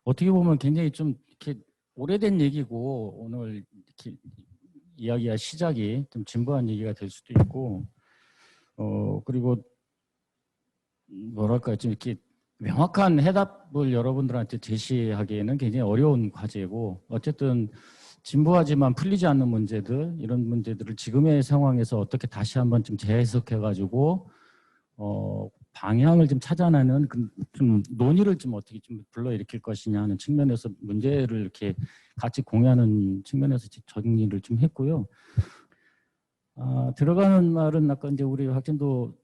어떻게 보면 굉장히 좀 이렇게 오래된 얘기고 오늘 이렇게 이야기가 시작이 좀 진부한 얘기가 될 수도 있고 그리고 뭐랄까 좀 이렇게 명확한 해답을 여러분들한테 제시하기에는 굉장히 어려운 과제고 어쨌든 진부하지만 풀리지 않는 문제들 이런 문제들을 지금의 상황에서 어떻게 다시 한번 좀 재해석해 가지고 방향을 좀 찾아내는 좀 논의를 좀 어떻게 좀 불러일으킬 것이냐 하는 측면에서 문제를 이렇게 같이 공유하는 측면에서 정리를 좀 했고요. 들어가는 말은 아까 이제 우리 학생도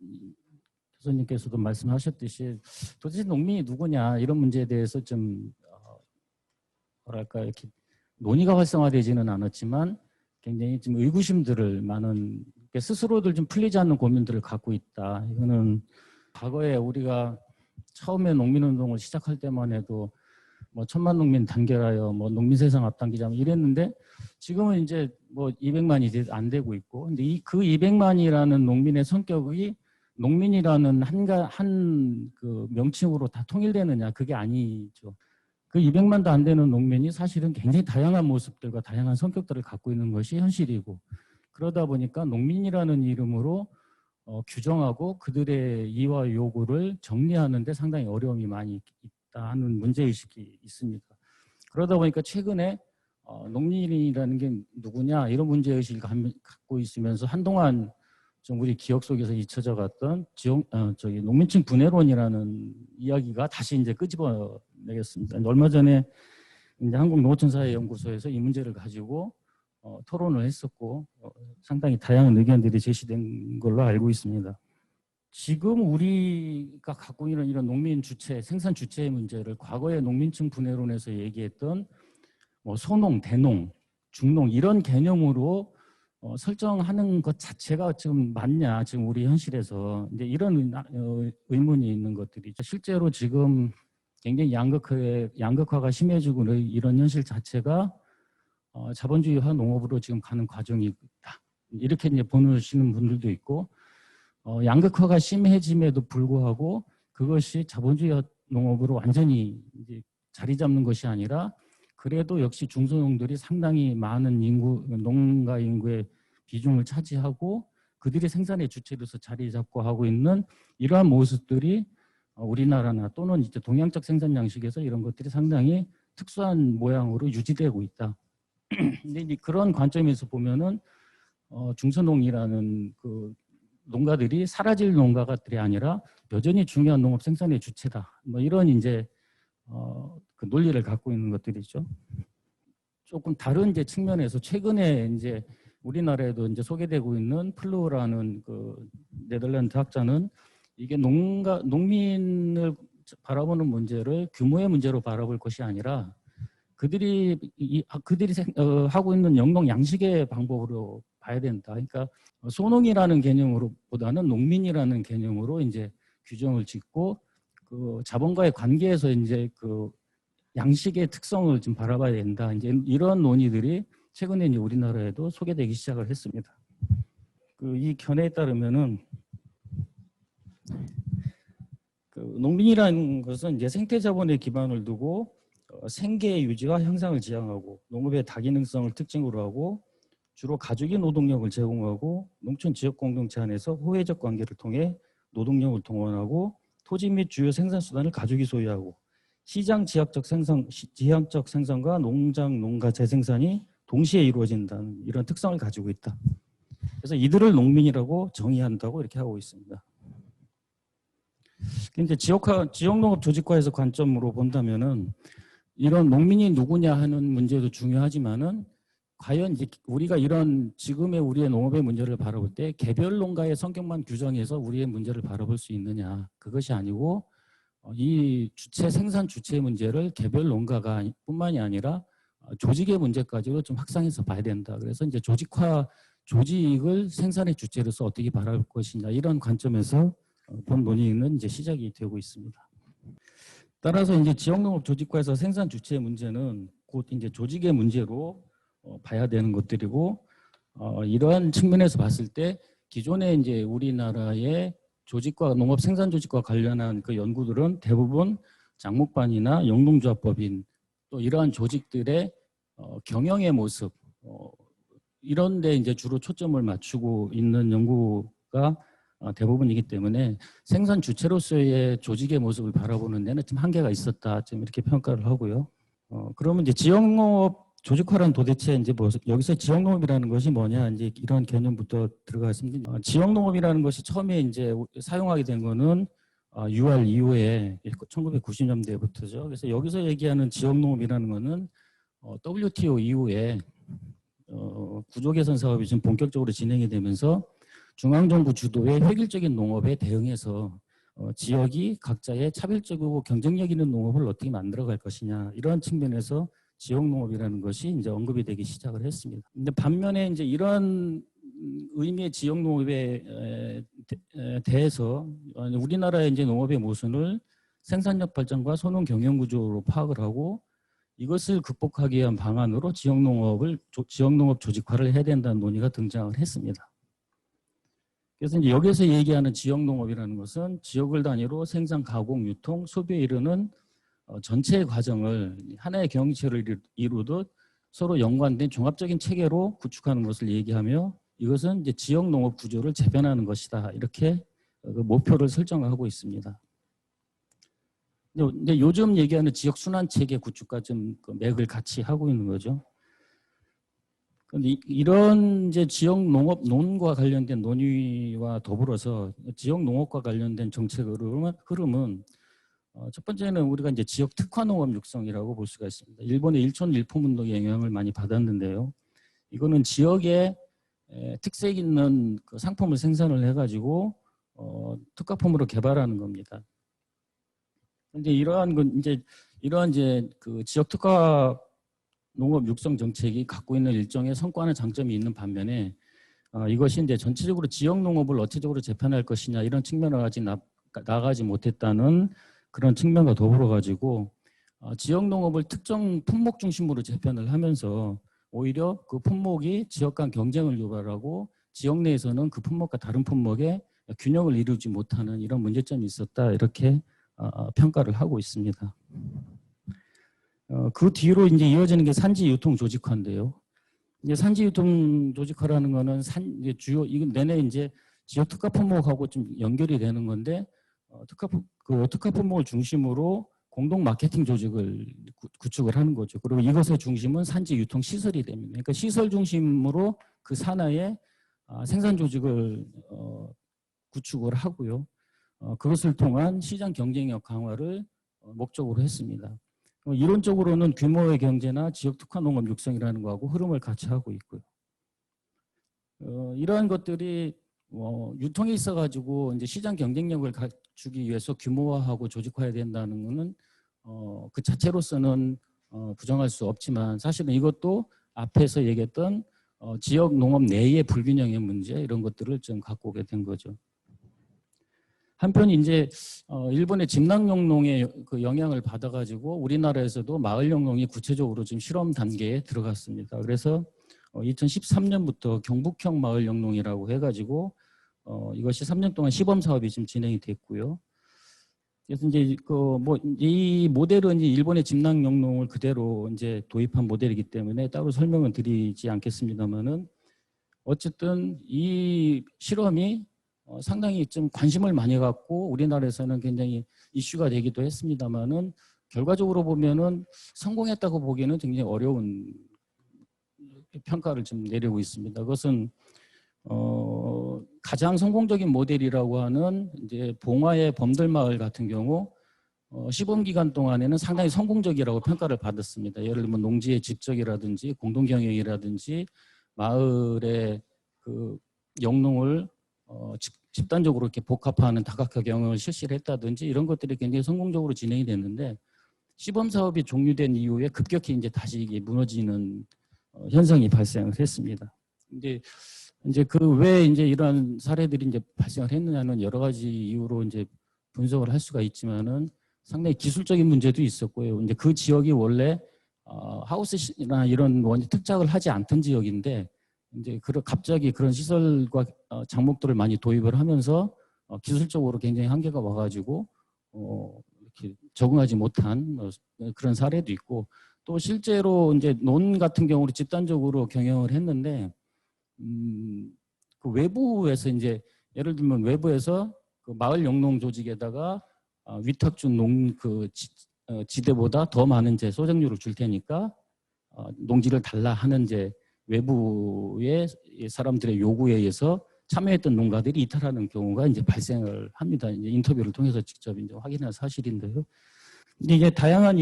교수님께서도 말씀하셨듯이 도대체 농민이 누구냐 이런 문제에 대해서 좀 뭐랄까 이렇게 논의가 활성화되지는 않았지만 굉장히 좀 의구심들을 많은 스스로들 좀 풀리지 않는 고민들을 갖고 있다. 이거는 과거에 우리가 처음에 농민운동을 시작할 때만 해도 뭐 1000만 농민 단결하여 뭐 농민 세상 앞당기자 이랬는데 지금은 이제 뭐 200만이 안 되고 있고 근데 그 200만이라는 농민의 성격이 농민이라는 한 그 명칭으로 다 통일되느냐 그게 아니죠. 그 200만도 안 되는 농민이 사실은 굉장히 다양한 모습들과 다양한 성격들을 갖고 있는 것이 현실이고 그러다 보니까 농민이라는 이름으로 규정하고 그들의 이와 요구를 정리하는 데 상당히 어려움이 많이 있다 하는 문제의식이 있습니다. 그러다 보니까 최근에 농민이라는 게 누구냐 이런 문제의식을 갖고 있으면서 한동안 좀 우리 기억 속에서 잊혀져 갔던 농민층 분해론이라는 이야기가 다시 이제 끄집어내겠습니다. 얼마 전에 이제 한국농어촌사회연구소에서 이 문제를 가지고 토론을 했었고 상당히 다양한 의견들이 제시된 걸로 알고 있습니다. 지금 우리가 갖고 있는 이런 농민 주체, 생산 주체의 문제를 과거의 농민층 분해론에서 얘기했던 뭐 소농, 대농, 중농 이런 개념으로 설정하는 것 자체가 지금 맞냐 지금 우리 현실에서 이제 이런 의문이 있는 것들이죠. 실제로 지금 굉장히 양극화가 심해지고 이런 현실 자체가 자본주의화 농업으로 지금 가는 과정이 있다. 이렇게 이제 보시는 분들도 있고 양극화가 심해짐에도 불구하고 그것이 자본주의화 농업으로 완전히 이제 자리 잡는 것이 아니라 그래도 역시 중소농들이 상당히 많은 농가 인구의 비중을 차지하고 그들이 생산의 주체로서 자리 잡고 하고 있는 이러한 모습들이 우리나라나 또는 이제 동양적 생산 양식에서 이런 것들이 상당히 특수한 모양으로 유지되고 있다. 근데 이제 그런 관점에서 보면은 중소농이라는 그 농가들이 사라질 농가들이 아니라 여전히 중요한 농업 생산의 주체다. 뭐 이런 이제 그 논리를 갖고 있는 것들이죠. 조금 다른 이제 측면에서 최근에 이제 우리나라에도 이제 소개되고 있는 플루라는 그 네덜란드 학자는 이게 농민을 바라보는 문제를 규모의 문제로 바라볼 것이 아니라 그들이 하고 있는 영농 양식의 방법으로 봐야 된다. 그러니까 소농이라는 개념으로보다는 농민이라는 개념으로 이제 규정을 짓고 그 자본과의 관계에서 이제 그 양식의 특성을 좀 바라봐야 된다. 이제 이런 논의들이 최근에 이제 우리나라에도 소개되기 시작을 했습니다. 이 견해에 따르면은 그 농민이라는 것은 이제 생태 자본의 기반을 두고 생계 유지와 향상을 지향하고 농업의 다기능성을 특징으로 하고 주로 가족이 노동력을 제공하고 농촌 지역 공동체 안에서 호혜적 관계를 통해 노동력을 동원하고 토지 및 주요 생산 수단을 가족이 소유하고 시장 지향적 생산과 농장 농가 재생산이 동시에 이루어진다는 이런 특성을 가지고 있다. 그래서 이들을 농민이라고 정의한다고 이렇게 하고 있습니다. 근데 지역농업 조직화에서 관점으로 본다면은 이런 농민이 누구냐 하는 문제도 중요하지만은 과연 이제 우리가 이런 지금의 우리의 농업의 문제를 바라볼 때 개별 농가의 성격만 규정해서 우리의 문제를 바라볼 수 있느냐 그것이 아니고 이 생산 주체의 문제를 개별 농가가 뿐만이 아니라 조직의 문제까지도 좀 확산해서 봐야 된다. 그래서 이제 조직을 생산의 주체로서 어떻게 바라볼 것이냐 이런 관점에서 본 논의는 이제 시작이 되고 있습니다. 따라서 이제 지역농업 조직화에서 생산 주체의 문제는 곧 이제 조직의 문제로 봐야 되는 것들이고 이러한 측면에서 봤을 때 기존에 이제 우리나라의 조직과 농업 생산 조직과 관련한 그 연구들은 대부분 장목반이나 영농조합법인 또 이러한 조직들의 경영의 모습 이런 데 이제 주로 초점을 맞추고 있는 연구가 대부분이기 때문에 생산 주체로서의 조직의 모습을 바라보는 데는 좀 한계가 있었다. 좀 이렇게 평가를 하고요. 그러면 이제 지역농업 조직화란 도대체 이제 뭐 여기서 지역농업이라는 것이 뭐냐 이제 이런 개념부터 들어가겠습니다. 지역농업이라는 것이 처음에 이제 사용하게 된 거는 UR 이후에 1990년대부터죠. 그래서 여기서 얘기하는 지역농업이라는 거는 WTO 이후에 구조 개선 사업이 좀 본격적으로 진행이 되면서 중앙정부 주도의 획일적인 농업에 대응해서 지역이 각자의 차별적이고 경쟁력 있는 농업을 어떻게 만들어갈 것이냐 이런 측면에서 지역농업이라는 것이 이제 언급이 되기 시작을 했습니다. 근데 반면에 이제 이런 의미의 지역농업에 대해서 우리나라의 이제 농업의 모순을 생산력 발전과 소농 경영 구조로 파악을 하고 이것을 극복하기 위한 방안으로 지역농업 조직화를 해야 된다는 논의가 등장을 했습니다. 그래서 이제 여기서 얘기하는 지역농업이라는 것은 지역을 단위로 생산, 가공, 유통, 소비에 이르는 전체의 과정을 하나의 경영체를 이루듯 서로 연관된 종합적인 체계로 구축하는 것을 얘기하며 이것은 이제 지역농업 구조를 재변하는 것이다. 이렇게 그 목표를 설정하고 있습니다. 근데 요즘 얘기하는 지역순환체계 구축과 좀 그 맥을 같이 하고 있는 거죠. 이런 이제 지역농업론과 관련된 논의와 더불어서 지역농업과 관련된 정책 흐름은 첫 번째는 우리가 이제 지역 특화 농업 육성이라고 볼 수가 있습니다. 일본의 일촌 일품운동의 영향을 많이 받았는데요. 이거는 지역에 특색 있는 그 상품을 생산을 해가지고 특화품으로 개발하는 겁니다. 근데 이러한 그 지역 특화 농업 육성 정책이 갖고 있는 일정의 성과나 장점이 있는 반면에 이것이 이제 전체적으로 지역 농업을 어체적으로 재편할 것이냐 이런 측면을 아직 나가지 못했다는 그런 측면과 더불어 가지고 지역 농업을 특정 품목 중심으로 재편을 하면서 오히려 그 품목이 지역 간 경쟁을 유발하고 지역 내에서는 그 품목과 다른 품목의 균형을 이루지 못하는 이런 문제점이 있었다 이렇게 평가를 하고 있습니다. 그 뒤로 이제 이어지는 게 산지 유통 조직화인데요. 이제 산지 유통 조직화라는 거는 이건 내내 이제 지역 특화 품목하고 좀 연결이 되는 건데 특화 품목을 중심으로 공동 마케팅 조직을 구축을 하는 거죠. 그리고 이것의 중심은 산지 유통 시설이 됩니다. 그러니까 시설 중심으로 그 산하에 생산 조직을 구축을 하고요. 그것을 통한 시장 경쟁력 강화를 목적으로 했습니다. 이론적으로는 규모의 경제나 지역 특화 농업 육성이라는 거하고 흐름을 같이 하고 있고요. 이러한 것들이 유통에 있어가지고 이제 시장 경쟁력을 갖추기 위해서 규모화하고 조직화해야 된다는 것은 그 자체로서는 부정할 수 없지만 사실은 이것도 앞에서 얘기했던 지역 농업 내의 불균형의 문제 이런 것들을 좀 갖고 오게 된 거죠. 한편 이제 일본의 집락영농의 그 영향을 받아가지고 우리나라에서도 마을영농이 구체적으로 지금 실험 단계에 들어갔습니다. 그래서 2013년부터 경북형 마을영농이라고 해가지고 이것이 3년 동안 시범 사업이 지금 진행이 됐고요. 그래서 이제 이 모델은 이제 일본의 집락영농을 그대로 이제 도입한 모델이기 때문에 따로 설명은 드리지 않겠습니다만은 어쨌든 이 실험이 상당히 좀 관심을 많이 갖고 우리나라에서는 굉장히 이슈가 되기도 했습니다만은 결과적으로 보면은 성공했다고 보기에는 굉장히 어려운 평가를 좀 내리고 있습니다. 그것은 가장 성공적인 모델이라고 하는 이제 봉화의 범들마을 같은 경우 시범 기간 동안에는 상당히 성공적이라고 평가를 받았습니다. 예를 들면 농지의 직적이라든지 공동 경영이라든지 마을의 그 영농을 집단적으로 이렇게 복합화하는 다각화 경영을 실시를 했다든지 이런 것들이 굉장히 성공적으로 진행이 됐는데 시범 사업이 종료된 이후에 급격히 이제 다시 이게 무너지는 현상이 발생을 했습니다. 이제 그 왜 이제 이런 사례들이 이제 발생을 했느냐는 여러 가지 이유로 이제 분석을 할 수가 있지만은 상당히 기술적인 문제도 있었고요. 이제 그 지역이 원래 하우스나 이런 원지 특작을 하지 않던 지역인데 이제 갑자기 그런 시설과 장목들을 많이 도입을 하면서 기술적으로 굉장히 한계가 와가지고 이렇게 적응하지 못한 그런 사례도 있고, 또 실제로 이제 논 같은 경우로 집단적으로 경영을 했는데 그 외부에서 이제 예를 들면 외부에서 그 마을 영농 조직에다가 위탁준 농 지대보다 더 많은 이제 소득률을 줄 테니까 농지를 달라 하는 이제 외부의 사람들의 요구에 의해서 참여했던 농가들이 이탈하는 경우가 이제 발생을 합니다. 이제 인터뷰를 통해서 직접 이제 확인한 사실인데요. 근데 이게 다양한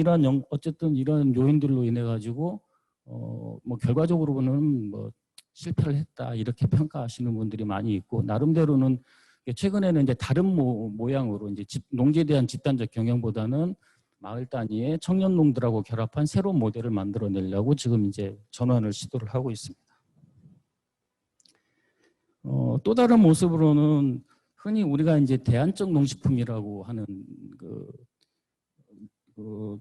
어쨌든 이런 요인들로 인해 가지고 뭐 결과적으로는 뭐 실패를 했다 이렇게 평가하시는 분들이 많이 있고, 나름대로는 최근에는 이제 다른 모양으로 이제 농지에 대한 집단적 경영보다는 마을 단위의 청년 농들하고 결합한 새로운 모델을 만들어내려고 지금 이제 전환을 시도를 하고 있습니다. 또 다른 모습으로는 흔히 우리가 이제 대안적 농식품이라고 하는 그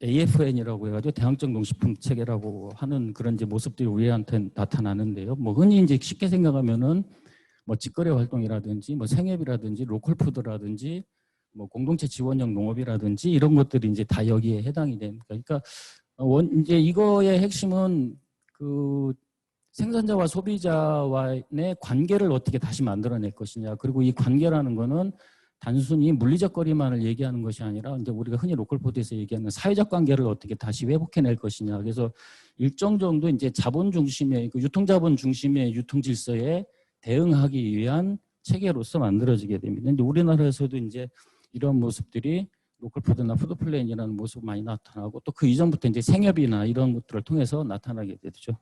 AFN이라고 해가지고 대안적 농식품 체계라고 하는 그런 이제 모습들이 우리한테 나타나는데요. 뭐 흔히 이제 쉽게 생각하면은 뭐 직거래 활동이라든지 뭐 생협이라든지 로컬푸드라든지 뭐 공동체 지원형 농업이라든지 이런 것들이 이제 다 여기에 해당이 됩니다. 그러니까 이제 이거의 핵심은 그 생산자와 소비자와의 관계를 어떻게 다시 만들어낼 것이냐, 그리고 이 관계라는 거는 단순히 물리적 거리만을 얘기하는 것이 아니라 이제 우리가 흔히 로컬푸드에서 얘기하는 사회적 관계를 어떻게 다시 회복해낼 것이냐. 그래서 일정 정도 이제 자본 중심의 유통자본 중심의 유통 질서에 대응하기 위한 체계로서 만들어지게 됩니다. 근데 우리나라에서도 이제 이런 모습들이 로컬푸드나 푸드플랜이라는 모습 많이 나타나고, 또 그 이전부터 이제 생협이나 이런 것들을 통해서 나타나게 되죠.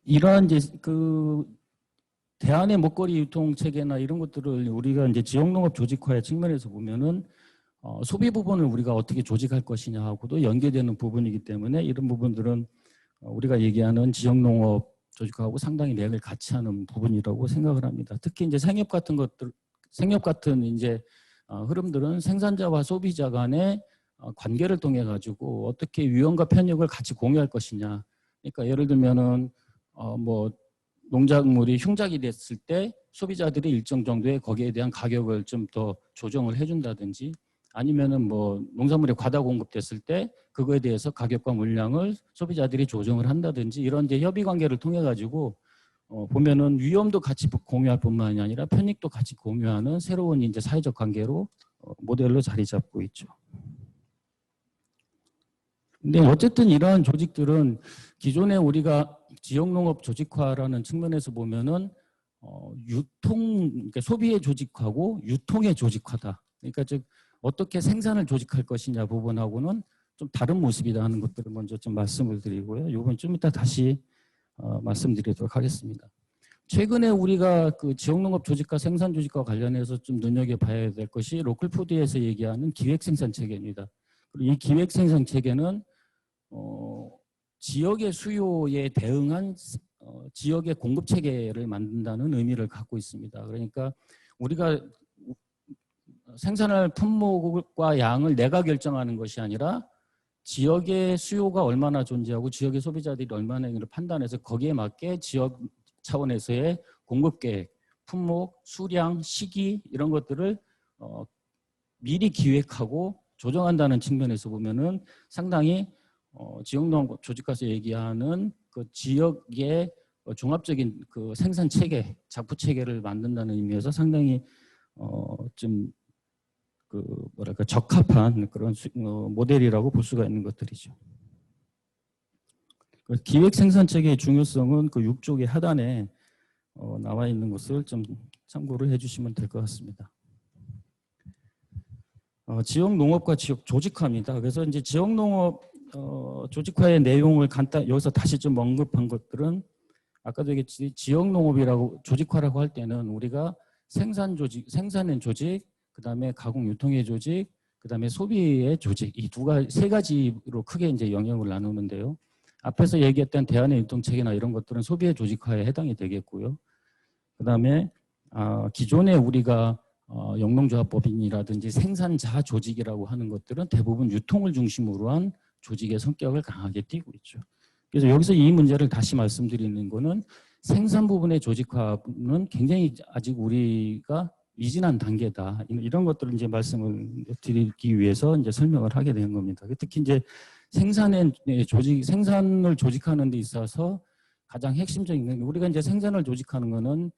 이러한 이제 그 대안의 먹거리 유통 체계나 이런 것들을 우리가 이제 지역농업 조직화의 측면에서 보면은 소비 부분을 우리가 어떻게 조직할 것이냐하고도 연계되는 부분이기 때문에 이런 부분들은 우리가 얘기하는 지역농업 조직하고 상당히 맥을 같이 하는 부분이라고 생각을 합니다. 특히 이제 생협 같은 이제 흐름들은 생산자와 소비자 간의 관계를 통해 가지고 어떻게 위험과 편익을 같이 공유할 것이냐. 그러니까 예를 들면은 뭐 농작물이 흉작이 됐을 때 소비자들이 일정 정도의 거기에 대한 가격을 좀 더 조정을 해준다든지, 아니면은 뭐 농산물이 과다 공급됐을 때 그거에 대해서 가격과 물량을 소비자들이 조정을 한다든지, 이런 이제 협의 관계를 통해 가지고 보면은 위험도 같이 공유할 뿐만이 아니라 편익도 같이 공유하는 새로운 이제 사회적 관계로 모델로 자리 잡고 있죠. 근데 어쨌든 이러한 조직들은 기존에 우리가 지역농업 조직화라는 측면에서 보면은 그러니까 소비의 조직화고 유통의 조직화다. 그러니까 즉 어떻게 생산을 조직할 것이냐 부분하고는 좀 다른 모습이다 하는 것들을 먼저 좀 말씀을 드리고요. 이건 좀 이따 다시 말씀드리도록 하겠습니다. 최근에 우리가 그 지역농업 조직과 생산 조직과 관련해서 좀 눈여겨봐야 될 것이 로컬푸드에서 얘기하는 기획생산 체계입니다. 그리고 이 기획생산 체계는 지역의 수요에 대응한 지역의 공급 체계를 만든다는 의미를 갖고 있습니다. 그러니까 우리가 생산할 품목과 양을 내가 결정하는 것이 아니라 지역의 수요가 얼마나 존재하고 지역의 소비자들이 얼마나 있는지를 판단해서 거기에 맞게 지역 차원에서의 공급 계획, 품목, 수량, 시기 이런 것들을 미리 기획하고 조정한다는 측면에서 보면은 상당히 지역농업 조직화에서 얘기하는 그 지역의 종합적인 그 생산 체계, 작부 체계를 만든다는 의미에서 상당히 좀 그 뭐랄까 적합한 그런 모델이라고 볼 수가 있는 것들이죠. 기획 생산 체계의 중요성은 그 6쪽의 하단에 나와 있는 것을 좀 참고를 해주시면 될 것 같습니다. 지역 농업과 지역 조직화입니다. 그래서 이제 지역 농업 조직화의 내용을 여기서 다시 좀 언급한 것들은 아까도 얘기했지, 지역 농업이라고 조직화라고 할 때는 우리가 생산 조직, 생산의 조직, 그 다음에 가공 유통의 조직, 그 다음에 소비의 조직, 이 세 가지로 크게 이제 영역을 나누는데요. 앞에서 얘기했던 대안의 유통 체계나 이런 것들은 소비의 조직화에 해당이 되겠고요. 그 다음에 기존에 우리가 영농조합법인이라든지 생산자 조직이라고 하는 것들은 대부분 유통을 중심으로 한 조직의 성격을 강하게 띠고 있죠. 그래서 여기서 이 문제를 다시 말씀드리는 거는 생산 부분의 조직화는 굉장히 아직 우리가 미진한 단계다. 이런 것들을 이제 말씀을 드리기 위해서 이제 설명을 하게 된 겁니다. 특히 이제 생산의 생산을 조직하는 데 있어서 가장 핵심적인 건 우리가 이제 생산을 조직하는 거는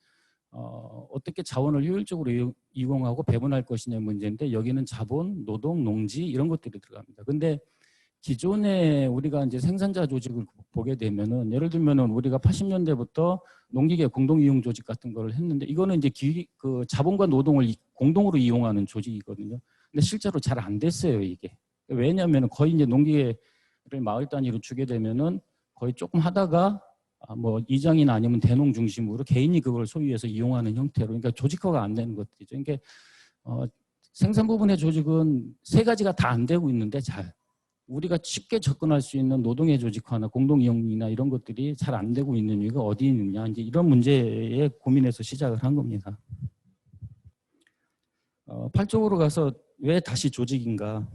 어떻게 자원을 효율적으로 이용하고 배분할 것이냐 문제인데 여기는 자본, 노동, 농지 이런 것들이 들어갑니다. 근데 기존에 우리가 이제 생산자 조직을 보게 되면은 예를 들면은 우리가 80년대부터 농기계 공동이용 조직 같은 걸 했는데 이거는 이제 그 자본과 노동을 공동으로 이용하는 조직이거든요. 근데 실제로 잘 안 됐어요, 이게. 왜냐하면 거의 이제 농기계를 마을 단위로 주게 되면은 거의 조금 하다가 뭐 이장이나 아니면 대농 중심으로 개인이 그걸 소유해서 이용하는 형태로 그러니까 조직화가 안 되는 것들이죠. 그러니까 생산 부분의 조직은 세 가지가 다 안 되고 있는데 잘 우리가 쉽게 접근할 수 있는 노동의 조직화나 공동이용이나 이런 것들이 잘 안 되고 있는 이유가 어디 있느냐 이제 이런 문제에 고민해서 시작을 한 겁니다. 8쪽으로 가서 왜 다시 조직인가?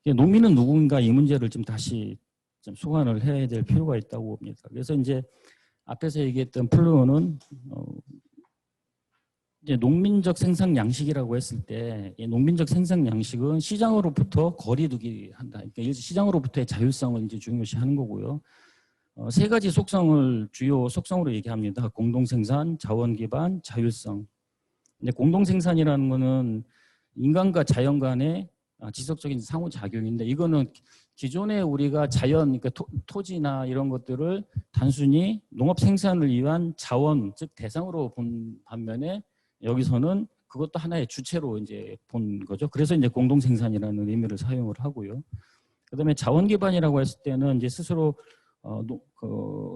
농민은 누군가 이 문제를 좀 다시 좀 소환을 해야 될 필요가 있다고 봅니다. 그래서 이제 앞에서 얘기했던 플루어는 이제 농민적 생산 양식이라고 했을 때 이 농민적 생산 양식은 시장으로부터 거리두기 한다. 그러니까 시장으로부터의 자율성을 이제 중요시하는 거고요. 세 가지 속성을 주요 속성으로 얘기합니다. 공동생산, 자원기반, 자율성. 근데 공동생산이라는 거는 인간과 자연 간의 지속적인 상호작용인데 이거는 기존에 우리가 자연, 그러니까 토지나 이런 것들을 단순히 농업 생산을 위한 자원, 즉 대상으로 본 반면에 여기서는 그것도 하나의 주체로 이제 본 거죠. 그래서 이제 공동생산이라는 의미를 사용을 하고요. 그다음에 자원 기반이라고 했을 때는 이제 스스로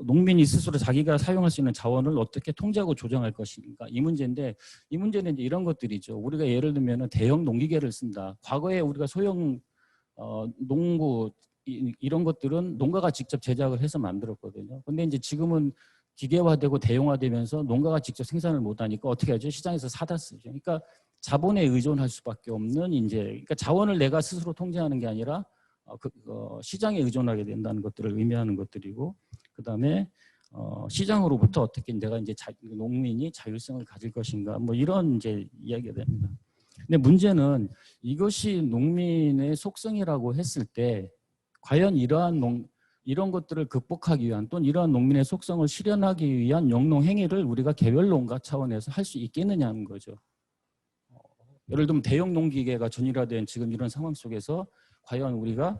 농민이 스스로 자기가 사용할 수 있는 자원을 어떻게 통제하고 조정할 것인가 이 문제인데 이 문제는 이제 이런 것들이죠. 우리가 예를 들면 대형 농기계를 쓴다. 과거에 우리가 소형 농구 이런 것들은 농가가 직접 제작을 해서 만들었거든요. 근데 이제 지금은 기계화되고 대용화되면서 농가가 직접 생산을 못하니까 어떻게 하죠? 시장에서 사다 쓰죠. 그러니까 자본에 의존할 수밖에 없는 이제 그러니까 자원을 내가 스스로 통제하는 게 아니라 시장에 의존하게 된다는 것들을 의미하는 것들이고 그다음에 시장으로부터 어떻게 내가 이제 농민이 자율성을 가질 것인가 뭐 이런 이제 이야기가 됩니다. 근데 문제는 이것이 농민의 속성이라고 했을 때 과연 이런 것들을 극복하기 위한 또는 이러한 농민의 속성을 실현하기 위한 영농 행위를 우리가 개별 농가 차원에서 할 수 있겠느냐는 거죠. 예를 들면 대형 농기계가 전일화된 지금 이런 상황 속에서 과연 우리가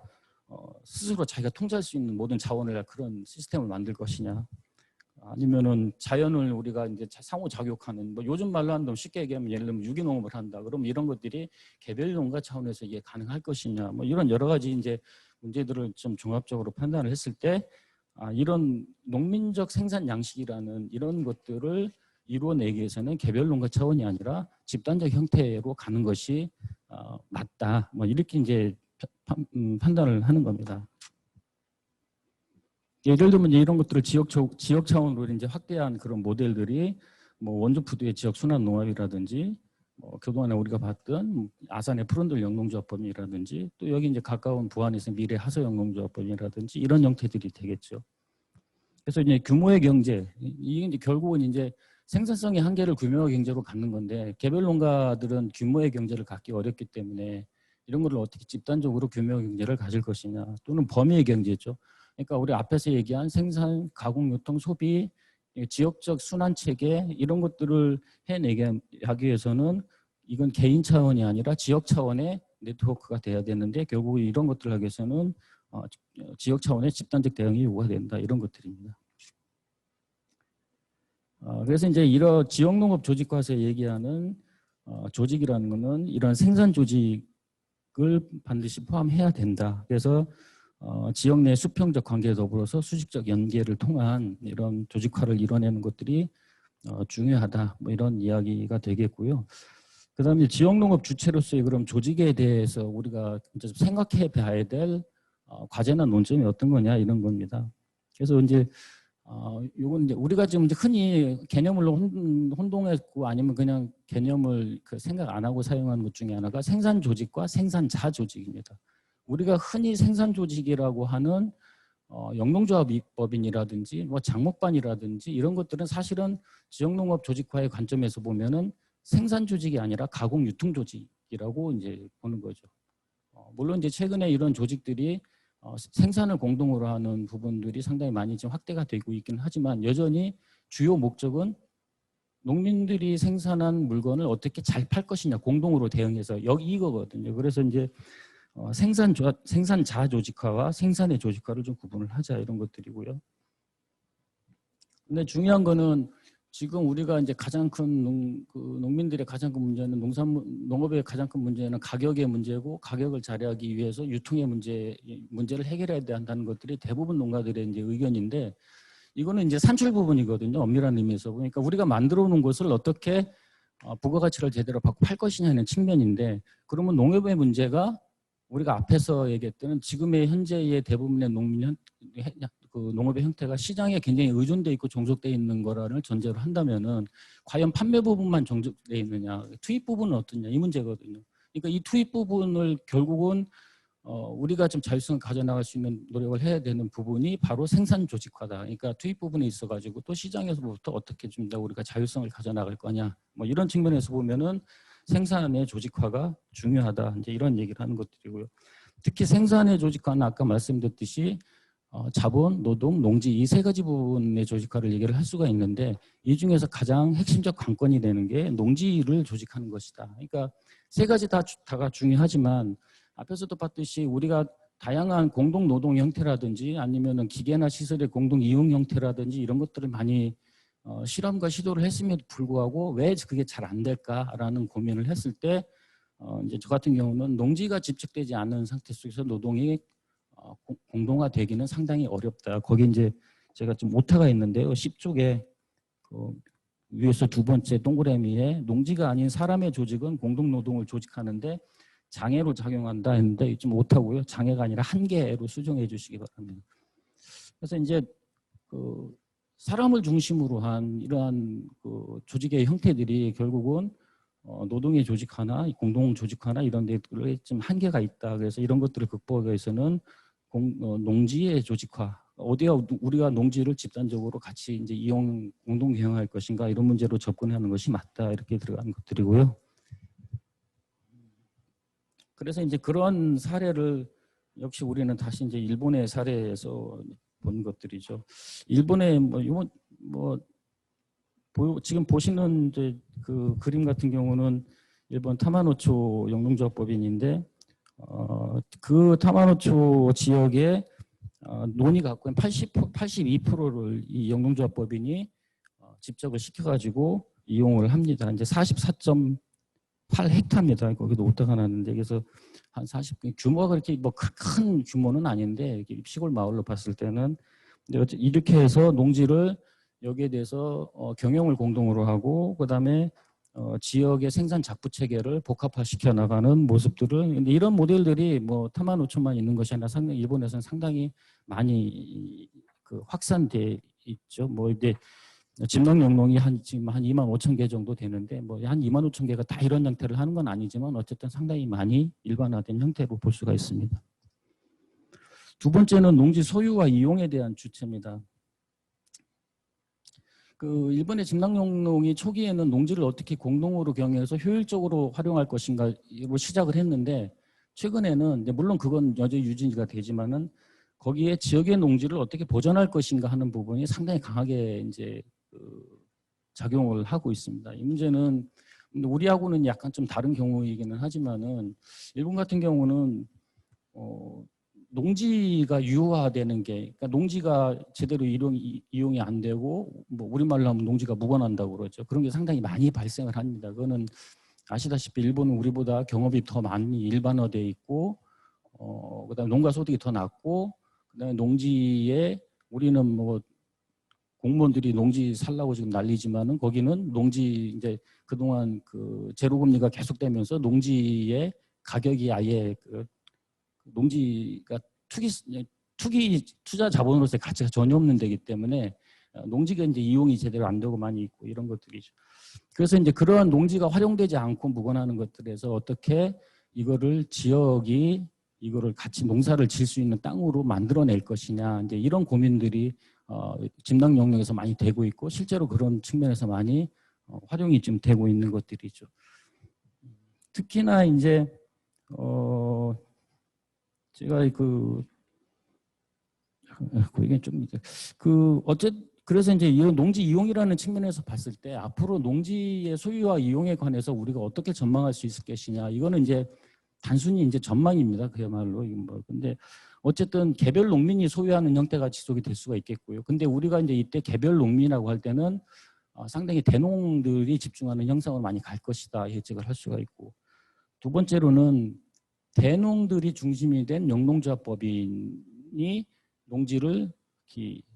스스로 자기가 통제할 수 있는 모든 자원을 그런 시스템을 만들 것이냐 아니면은 자연을 우리가 이제 상호작용하는 뭐 요즘 말로 한다면 쉽게 얘기하면 예를 들면 유기농업을 한다 그러면 이런 것들이 개별 농가 차원에서 이게 가능할 것이냐 뭐 이런 여러 가지 이제 문제들을 좀 종합적으로 판단을 했을 때 이런 농민적 생산 양식이라는 이런 것들을 이루어내기 위해서는 개별 농가 차원이 아니라 집단적 형태로 가는 것이 맞다 뭐 이렇게 이제 판단을 하는 겁니다. 예를 들면 이런 것들을 지역 차원으로 이제 확대한 그런 모델들이 뭐 원주푸드의 지역 순환 농업이라든지 뭐 그동안에 우리가 봤던 아산의 푸른들 영농조합법이라든지 또 여기 이제 가까운 부안에서 미래 하서 영농조합법이라든지 이런 형태들이 되겠죠. 그래서 이제 규모의 경제 이게 이제 결국은 이제 생산성의 한계를 규모의 경제로 갖는 건데 개별 농가들은 규모의 경제를 갖기 어렵기 때문에 이런 거를 어떻게 집단적으로 규모의 경제를 가질 것이냐 또는 범위의 경제죠. 그러니까 우리 앞에서 얘기한 생산, 가공, 유통, 소비, 지역적 순환 체계 이런 것들을 해내기 하기 위해서는 이건 개인 차원이 아니라 지역 차원의 네트워크가 돼야 되는데 결국 이런 것들을 하기 위해서는 지역 차원의 집단적 대응이 요구가 된다 이런 것들입니다. 그래서 이제 이런 지역농업 조직화에서 얘기하는 조직이라는 것은 이런 생산 조직을 반드시 포함해야 된다. 그래서 지역 내 수평적 관계에 더불어서 수직적 연계를 통한 이런 조직화를 이뤄내는 것들이 중요하다. 뭐 이런 이야기가 되겠고요. 그다음에 지역농업 주체로서의 그럼 조직에 대해서 우리가 이제 생각해 봐야 될 과제나 논점이 어떤 거냐 이런 겁니다. 그래서 이제 요건 이제 우리가 지금 이제 흔히 개념을 혼동했고 아니면 그냥 개념을 생각 안 하고 사용하는 것 중에 하나가 생산 조직과 생산자 조직입니다. 우리가 흔히 생산 조직이라고 하는 영농조합법인이라든지 뭐 장목반이라든지 이런 것들은 사실은 지역농업 조직화의 관점에서 보면은 생산 조직이 아니라 가공 유통 조직이라고 이제 보는 거죠. 물론 이제 최근에 이런 조직들이 생산을 공동으로 하는 부분들이 상당히 많이 지금 확대가 되고 있긴 하지만 여전히 주요 목적은 농민들이 생산한 물건을 어떻게 잘 팔 것이냐 공동으로 대응해서 여기 이거거든요. 그래서 이제 생산자 조직화와 생산의 조직화를 좀 구분을 하자 이런 것들이고요. 근데 중요한 거는 지금 우리가 이제 가장 큰 농민들의 가장 큰 문제는 농업의 가장 큰 문제는 가격의 문제고 가격을 잘하기 위해서 유통의 문제를 해결해야 한다는 것들이 대부분 농가들의 이제 의견인데 이거는 이제 산출 부분이거든요. 엄밀한 의미에서 그러니까 우리가 만들어 놓은 것을 어떻게 부가가치를 제대로 받고 팔 것이냐는 측면인데 그러면 농업의 문제가 우리가 앞에서 얘기했던 지금의 현재의 대부분의 농업의 형태가 시장에 굉장히 의존돼 있고 종속돼 있는 거라는 전제로 한다면은 과연 판매 부분만 종속돼 있느냐, 투입 부분은 어떠냐 이 문제거든요. 그러니까 이 투입 부분을 결국은 우리가 좀 자율성을 가져나갈 수 있는 노력을 해야 되는 부분이 바로 생산 조직화다. 그러니까 투입 부분에 있어가지고 또 시장에서부터 어떻게 좀 더 우리가 자율성을 가져나갈 거냐, 뭐 이런 측면에서 보면은 생산의 조직화가 중요하다. 이제 이런 얘기를 하는 것들이고요. 특히 생산의 조직화는 아까 말씀드렸듯이 자본, 노동, 농지 이 세 가지 부분의 조직화를 얘기를 할 수가 있는데 이 중에서 가장 핵심적 관건이 되는 게 농지를 조직하는 것이다. 그러니까 세 가지 다가 중요하지만 앞에서도 봤듯이 우리가 다양한 공동 노동 형태라든지 아니면은 기계나 시설의 공동 이용 형태라든지 이런 것들을 많이 실험과 시도를 했음에도 불구하고 왜 그게 잘 안 될까라는 고민을 했을 때 이제 저 같은 경우는 농지가 집적되지 않은 상태 속에서 노동이 공동화되기는 상당히 어렵다. 거기 이제 제가 좀 오타가 있는데요. 10쪽에 위에서 두 번째 동그라미에 농지가 아닌 사람의 조직은 공동 노동을 조직하는데 장애로 작용한다 했는데 좀 오타고요. 장애가 아니라 한계로 수정해 주시기 바랍니다. 그래서 이제 사람을 중심으로 한 이러한 조직의 형태들이 결국은 노동의 조직화나 공동 조직화나 이런 데들에 좀 한계가 있다. 그래서 이런 것들을 극복하기 위해서는 농지의 조직화, 어디가 우리가 농지를 집단적으로 같이 이제 공동 경영할 것인가 이런 문제로 접근하는 것이 맞다. 이렇게 들어간 것들이고요. 그래서 이제 그런 사례를 역시 우리는 다시 이제 일본의 사례에서 본 것들이죠. 일본의 지금 보시는 이제 그 그림 같은 경우는 일본 타마노초 영농조합법인인데 그 타마노초 지역에 논이 갖고 있는 82%를 이 영농조합법인이 집적을 시켜가지고 이용을 합니다. 이제 44.8헥타입니다. 거기도 오타가 났는데 그래서 한 40, 규모가 그렇게 뭐 큰 규모는 아닌데 시골 마을로 봤을 때는 이렇게 해서 농지를 여기에 대해서 경영을 공동으로 하고 그다음에 지역의 생산 작부 체계를 복합화시켜 나가는 모습들을 근데 이런 모델들이 뭐 타마노초만 있는 것이 아니라 상당히 일본에서는 상당히 많이 확산돼 있죠. 뭐 이제 집농영농이 지금 한 25,000개 정도 되는데 뭐 한 25,000개가 다 이런 형태를 하는 건 아니지만 어쨌든 상당히 많이 일반화된 형태로 볼 수가 있습니다. 두 번째는 농지 소유와 이용에 대한 주체입니다. 일본의 집농영농이 초기에는 농지를 어떻게 공동으로 경영해서 효율적으로 활용할 것인가로 시작을 했는데 최근에는 물론 그건 여전히 유지가 되지만은 거기에 지역의 농지를 어떻게 보존할 것인가 하는 부분이 상당히 강하게 이제 작용을 하고 있습니다. 이 문제는 우리하고는 약간 좀 다른 경우이기는 하지만은 일본 같은 경우는 농지가 유화되는 게 그러니까 농지가 제대로 이용이 안 되고 뭐 우리말로 하면 농지가 묵어난다고 그러죠. 그런 게 상당히 많이 발생을 합니다. 그거는 아시다시피 일본은 우리보다 경업이 더 많이 일반화되어 있고 그다음에 농가 소득이 더 낮고 그다음에 농지에 우리는 뭐 공무원들이 농지 살라고 지금 난리지만은 거기는 농지 이제 그동안 제로금리가 계속되면서 농지의 가격이 아예 농지가 투자 자본으로서의 가치가 전혀 없는 데이기 때문에 농지가 이제 이용이 제대로 안 되고 많이 있고 이런 것들이죠. 그래서 이제 그러한 농지가 활용되지 않고 묵어나는 것들에서 어떻게 이거를 지역이 이거를 같이 농사를 지을 수 있는 땅으로 만들어낼 것이냐, 이제 이런 고민들이 진당 영역에서 많이 되고 있고 실제로 그런 측면에서 많이 활용이 좀 되고 있는 것들이죠. 특히나 이제 제가 이게 좀 이제 그래서 이제 이 농지 이용이라는 측면에서 봤을 때 앞으로 농지의 소유와 이용에 관해서 우리가 어떻게 전망할 수 있을 것이냐, 이거는 이제 단순히 이제 전망입니다. 그야말로. 근데 어쨌든 개별 농민이 소유하는 형태가 지속이 될 수가 있겠고요. 근데 우리가 이제 이때 개별 농민이라고 할 때는 상당히 대농들이 집중하는 형상으로 많이 갈 것이다 예측을 할 수가 있고, 두 번째로는 대농들이 중심이 된 영농조합법인이 농지를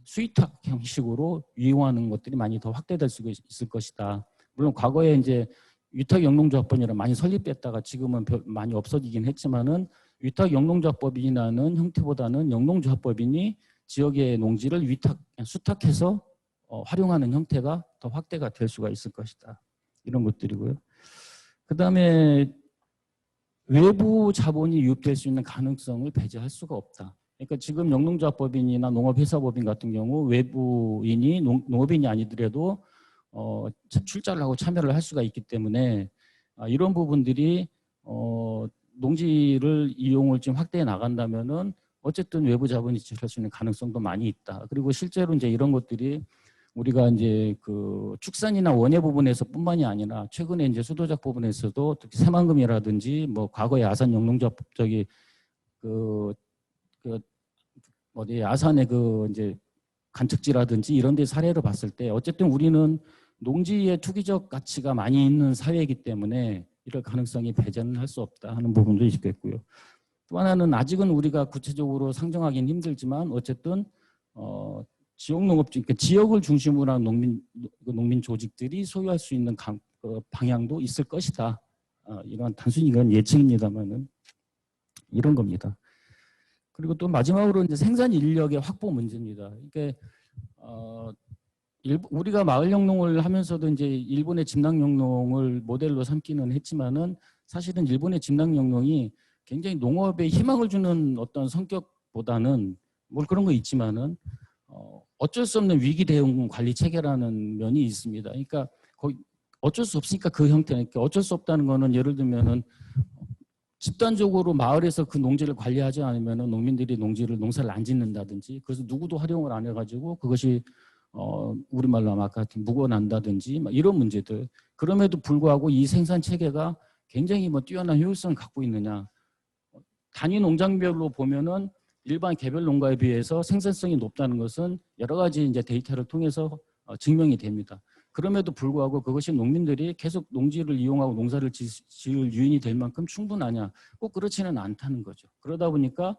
수위탁 형식으로 이용하는 것들이 많이 더 확대될 수 있을 것이다. 물론 과거에 이제 위탁 영농조합법이라 많이 설립됐다가 지금은 많이 없어지긴 했지만은 위탁 영농조합법인이라는 형태보다는 영농조합법인이 지역의 농지를 수탁해서 활용하는 형태가 더 확대가 될 수가 있을 것이다. 이런 것들이고요. 그 다음에 외부 자본이 유입될 수 있는 가능성을 배제할 수가 없다. 그러니까 지금 영농조합법인이나 농업회사법인 같은 경우 외부인이 농업인이 아니더라도 출자를 하고 참여를 할 수가 있기 때문에 이런 부분들이 농지를 이용을 좀 확대해 나간다면은 어쨌든 외부 자본이 지출할 수 있는 가능성도 많이 있다. 그리고 실제로 이제 이런 것들이 우리가 이제 그 축산이나 원예 부분에서뿐만이 아니라 최근에 이제 수도작 부분에서도 특히 새만금이라든지 뭐 과거의 아산 영농조합 어디 아산의 이제 간척지라든지 이런 데 사례를 봤을 때 어쨌든 우리는 농지의 투기적 가치가 많이 있는 사회이기 때문에 이럴 가능성이 배제는 할 수 없다 하는 부분도 있겠고요. 또 하나는 아직은 우리가 구체적으로 상정하기는 힘들지만 어쨌든 지역농업주, 그러니까 지역을 중심으로 한 농민 조직들이 소유할 수 있는 방향도 있을 것이다. 이런 단순히 이건 예측입니다만은 이런 겁니다. 그리고 또 마지막으로 이제 생산 인력의 확보 문제입니다. 그러니까 우리가 마을 영농을 하면서도 이제 일본의 진당 영농을 모델로 삼기는 했지만은 사실은 일본의 진당 영농이 굉장히 농업에 희망을 주는 어떤 성격보다는 뭐 그런 거 있지만은 어쩔 수 없는 위기 대응 관리 체계라는 면이 있습니다. 그러니까 거의 어쩔 수 없으니까 그 형태는, 그러니까 어쩔 수 없다는 거는 예를 들면은 집단적으로 마을에서 그 농지를 관리하지 않으면은 농민들이 농사를 안 짓는다든지, 그래서 누구도 활용을 안 해가지고 그것이 우리말로 아까 묵어난다든지 이런 문제들. 그럼에도 불구하고 이 생산 체계가 굉장히 뛰어난 효율성을 갖고 있느냐. 단위 농장별로 보면은 일반 개별 농가에 비해서 생산성이 높다는 것은 여러 가지 이제 데이터를 통해서 증명이 됩니다. 그럼에도 불구하고 그것이 농민들이 계속 농지를 이용하고 농사를 지을 유인이 될 만큼 충분하냐? 꼭 그렇지는 않다는 거죠. 그러다 보니까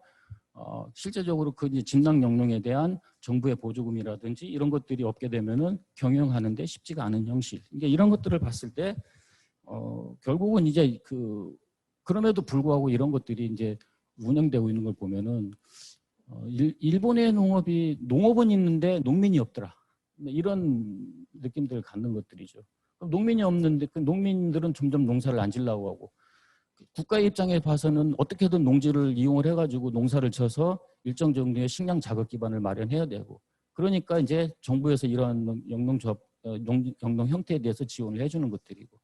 실제적으로 그 진당 영농에 대한 정부의 보조금이라든지 이런 것들이 없게 되면은 경영하는데 쉽지가 않은 형식. 그러니까 이런 것들을 봤을 때 결국은 이제 그럼에도 불구하고 이런 것들이 이제 운영되고 있는 걸 보면은 일본의 농업은 있는데 농민이 없더라. 이런 느낌들을 갖는 것들이죠. 그럼 농민이 없는데 그 농민들은 점점 농사를 안 지려고 하고, 국가의 입장에 봐서는 어떻게든 농지를 이용을 해가지고 농사를 져서 일정 정도의 식량 자급 기반을 마련해야 되고, 그러니까 이제 정부에서 이러한 영농조합, 영농 형태에 대해서 지원을 해주는 것들이고,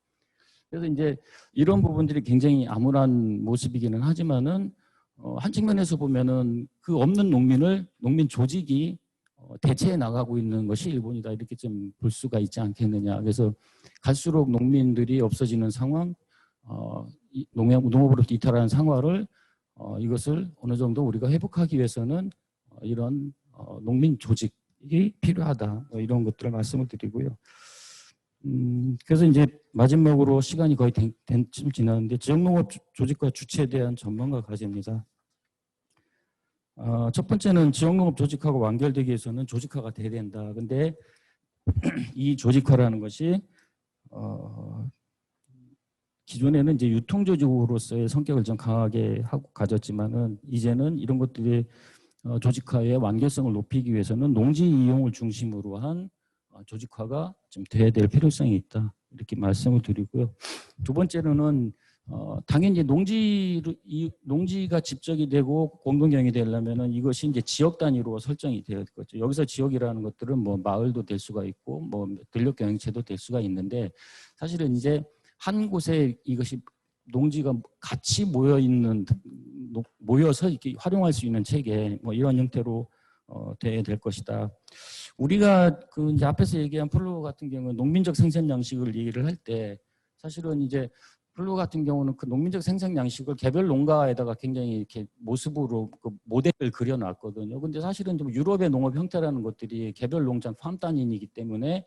그래서 이제 이런 부분들이 굉장히 암울한 모습이기는 하지만은 한 측면에서 보면은 그 없는 농민 조직이 대체해 나가고 있는 것이 일본이다, 이렇게 좀 볼 수가 있지 않겠느냐. 그래서 갈수록 농민들이 없어지는 상황, 농업으로부터 이탈하는 상황을 이것을 어느 정도 우리가 회복하기 위해서는 이런 농민 조직이 필요하다, 이런 것들을 말씀을 드리고요. 그래서 이제 마지막으로 시간이 거의 좀 지났는데 지역농업 조직과 주체에 대한 전망과 과제입니다. 첫 번째는 지역농업 조직하고 완결되기 위해서는 조직화가 돼야 된다. 근데 이 조직화라는 것이 기존에는 이제 유통조직으로서의 성격을 좀 강하게 하고 가졌지만은 이제는 이런 것들이 조직화의 완결성을 높이기 위해서는 농지 이용을 중심으로 한 조직화가 좀 돼야 될 필요성이 있다, 이렇게 말씀을 드리고요. 두 번째로는 당연히 농지가 집적이 되고 공동경영이 되려면은 이것이 이제 지역 단위로 설정이 되어 있겠죠. 여기서 지역이라는 것들은 뭐 마을도 될 수가 있고 뭐 들녘경영체도 될 수가 있는데 사실은 이제 한 곳에 이것이 농지가 같이 모여서 이렇게 활용할 수 있는 체계 뭐 이런 형태로 돼야 될 것이다. 우리가 그 이제 앞에서 얘기한 플루 같은 경우는 농민적 생산 양식을 얘기를 할 때 사실은 이제 플루 같은 경우는 그 농민적 생산 양식을 개별 농가에다가 굉장히 이렇게 모습으로 그 모델을 그려놨거든요. 근데 사실은 좀 유럽의 농업 형태라는 것들이 개별 농장 팜 단위이기 때문에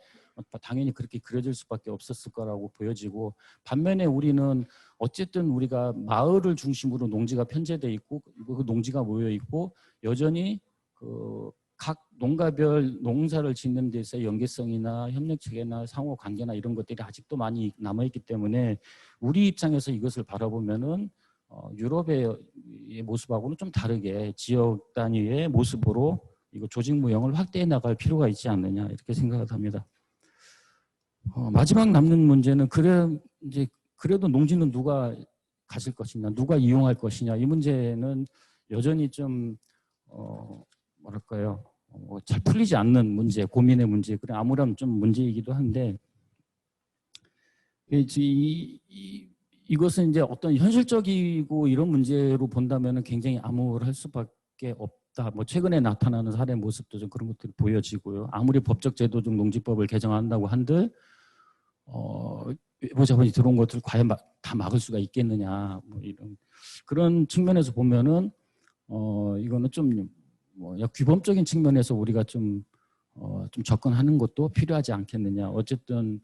당연히 그렇게 그려질 수밖에 없었을 거라고 보여지고, 반면에 우리는 어쨌든 우리가 마을을 중심으로 농지가 편제돼 있고 그 농지가 모여 있고 여전히 그 각 농가별 농사를 짓는 데서의 연계성이나 협력 체계나 상호 관계나 이런 것들이 아직도 많이 남아 있기 때문에 우리 입장에서 이것을 바라보면은 유럽의 모습하고는 좀 다르게 지역 단위의 모습으로 이거 조직 무형을 확대해 나갈 필요가 있지 않느냐 이렇게 생각을 합니다. 마지막 남는 문제는 그래도 농지는 누가 가질 것이냐, 누가 이용할 것이냐, 이 문제는 여전히 좀 뭐랄까요, 잘 풀리지 않는 문제, 고민의 문제, 그래 아무런 좀 문제이기도 한데, 이것은 이제 어떤 현실적이고 이런 문제로 본다면 굉장히 암울할 수밖에 없다. 뭐 최근에 나타나는 사례 모습도 좀 그런 것들이 보여지고요. 아무리 법적 제도적 농지법을 개정한다고 한들 외부자본이 들어온 것들을 과연 다 막을 수가 있겠느냐, 뭐 이런 그런 측면에서 보면은 이거는 좀 뭐 규범적인 측면에서 우리가 좀 접근하는 것도 필요하지 않겠느냐. 어쨌든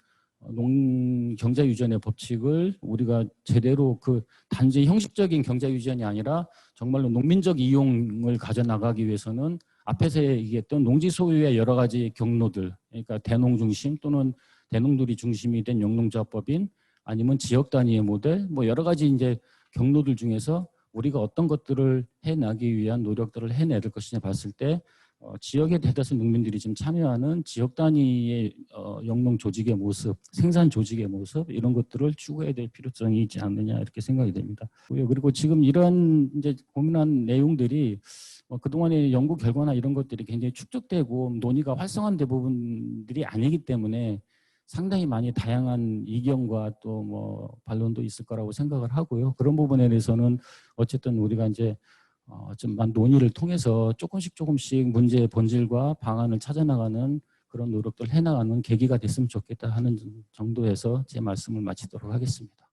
경제유전의 법칙을 우리가 제대로 그 단지 형식적인 경제유전이 아니라 정말로 농민적 이용을 가져나가기 위해서는 앞에서 얘기했던 농지 소유의 여러 가지 경로들, 그러니까 대농 중심 또는 대농들이 중심이 된 영농조합법인 아니면 지역 단위의 모델, 뭐 여러 가지 이제 경로들 중에서 우리가 어떤 것들을 해나기 위한 노력들을 해내야 될 것이냐 봤을 때 지역의 대다수 농민들이 지금 참여하는 지역 단위의 영농 조직의 모습, 생산 조직의 모습 이런 것들을 추구해야 될 필요성이 있지 않느냐 이렇게 생각이 됩니다. 그리고 지금 이런 이제 고민한 내용들이 그동안의 연구 결과나 이런 것들이 굉장히 축적되고 논의가 활성화된 부분들이 아니기 때문에 상당히 많이 다양한 이견과 또 뭐 반론도 있을 거라고 생각을 하고요. 그런 부분에 대해서는 어쨌든 우리가 이제 좀 논의를 통해서 조금씩 문제의 본질과 방안을 찾아나가는 그런 노력들을 해나가는 계기가 됐으면 좋겠다 하는 정도에서 제 말씀을 마치도록 하겠습니다.